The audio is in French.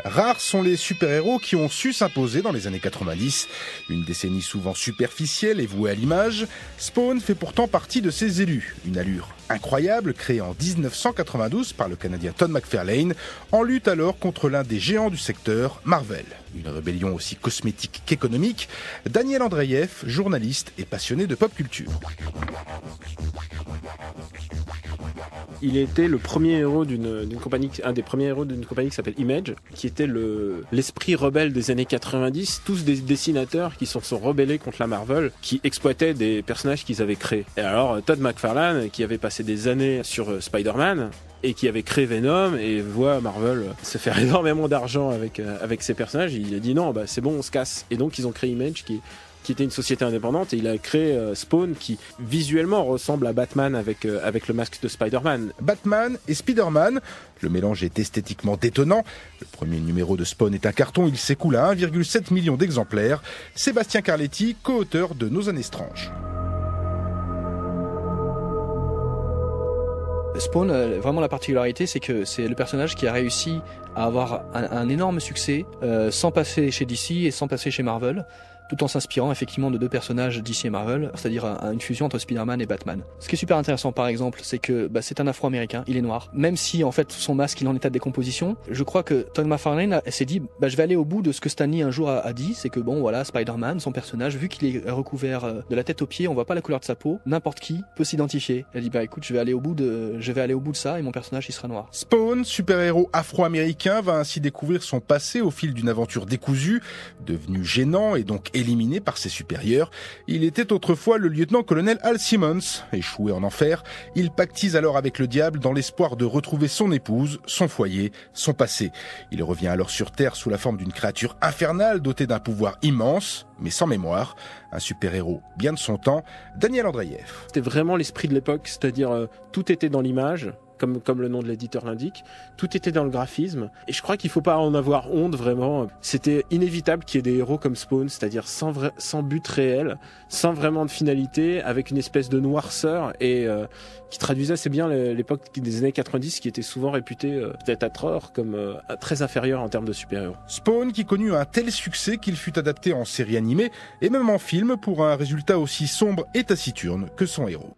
Rares sont les super-héros qui ont su s'imposer dans les années 90. Une décennie souvent superficielle et vouée à l'image, Spawn fait pourtant partie de ces élus. Une allure incroyable, créée en 1992 par le Canadien Todd McFarlane, en lutte alors contre l'un des géants du secteur, Marvel. Une rébellion aussi cosmétique qu'économique. Daniel Andreev, journaliste et passionné de pop culture. Il était le premier héros d'une compagnie, un des premiers héros d'une compagnie qui s'appelle Image, qui était l'esprit rebelle des années 90, tous des dessinateurs qui se sont rebellés contre la Marvel, qui exploitaient des personnages qu'ils avaient créés. Et alors Todd McFarlane, qui avait passé des années sur Spider-Man, et qui avait créé Venom et voit Marvel se faire énormément d'argent avec ses personnages, il a dit non, c'est bon, on se casse. Et donc ils ont créé Image qui était une société indépendante, et il a créé Spawn qui visuellement ressemble à Batman avec le masque de Spider-Man. Batman et Spider-Man, le mélange est esthétiquement détonnant. Le premier numéro de Spawn est un carton, il s'écoule à 1,7 million d'exemplaires. Sébastien Carletti, co-auteur de Nos années stranges. Spawn, vraiment la particularité, c'est que c'est le personnage qui a réussi à avoir un énorme succès sans passer chez DC et sans passer chez Marvel, tout en s'inspirant effectivement de deux personnages DC et Marvel, c'est-à-dire une fusion entre Spider-Man et Batman. Ce qui est super intéressant par exemple, c'est que c'est un Afro-Américain, il est noir. Même si en fait son masque il est en état de décomposition, je crois que Todd McFarlane s'est dit je vais aller au bout de ce que Stan Lee un jour a dit, c'est que Spider-Man, son personnage, vu qu'il est recouvert de la tête aux pieds, on voit pas la couleur de sa peau, n'importe qui peut s'identifier. Elle dit écoute, je vais aller au bout de ça et mon personnage il sera noir. Spawn, super-héros afro-américain, va ainsi découvrir son passé au fil d'une aventure décousue, devenu gênant et donc éliminé par ses supérieurs. Il était autrefois le lieutenant-colonel Al Simmons. Échoué en enfer, il pactise alors avec le diable dans l'espoir de retrouver son épouse, son foyer, son passé. Il revient alors sur Terre sous la forme d'une créature infernale dotée d'un pouvoir immense, mais sans mémoire. Un super-héros bien de son temps, Daniel Andreev. C'était vraiment l'esprit de l'époque, c'est-à-dire tout était dans l'image. Comme le nom de l'éditeur l'indique, tout était dans le graphisme, et je crois qu'il faut pas en avoir honte vraiment. C'était inévitable qu'il y ait des héros comme Spawn, c'est-à-dire sans but réel, sans vraiment de finalité, avec une espèce de noirceur, et qui traduisait assez bien l'époque des années 90, qui était souvent réputée, peut-être à tort, comme très inférieure en termes de super-héros. Spawn qui connut un tel succès qu'il fut adapté en série animée, et même en film, pour un résultat aussi sombre et taciturne que son héros.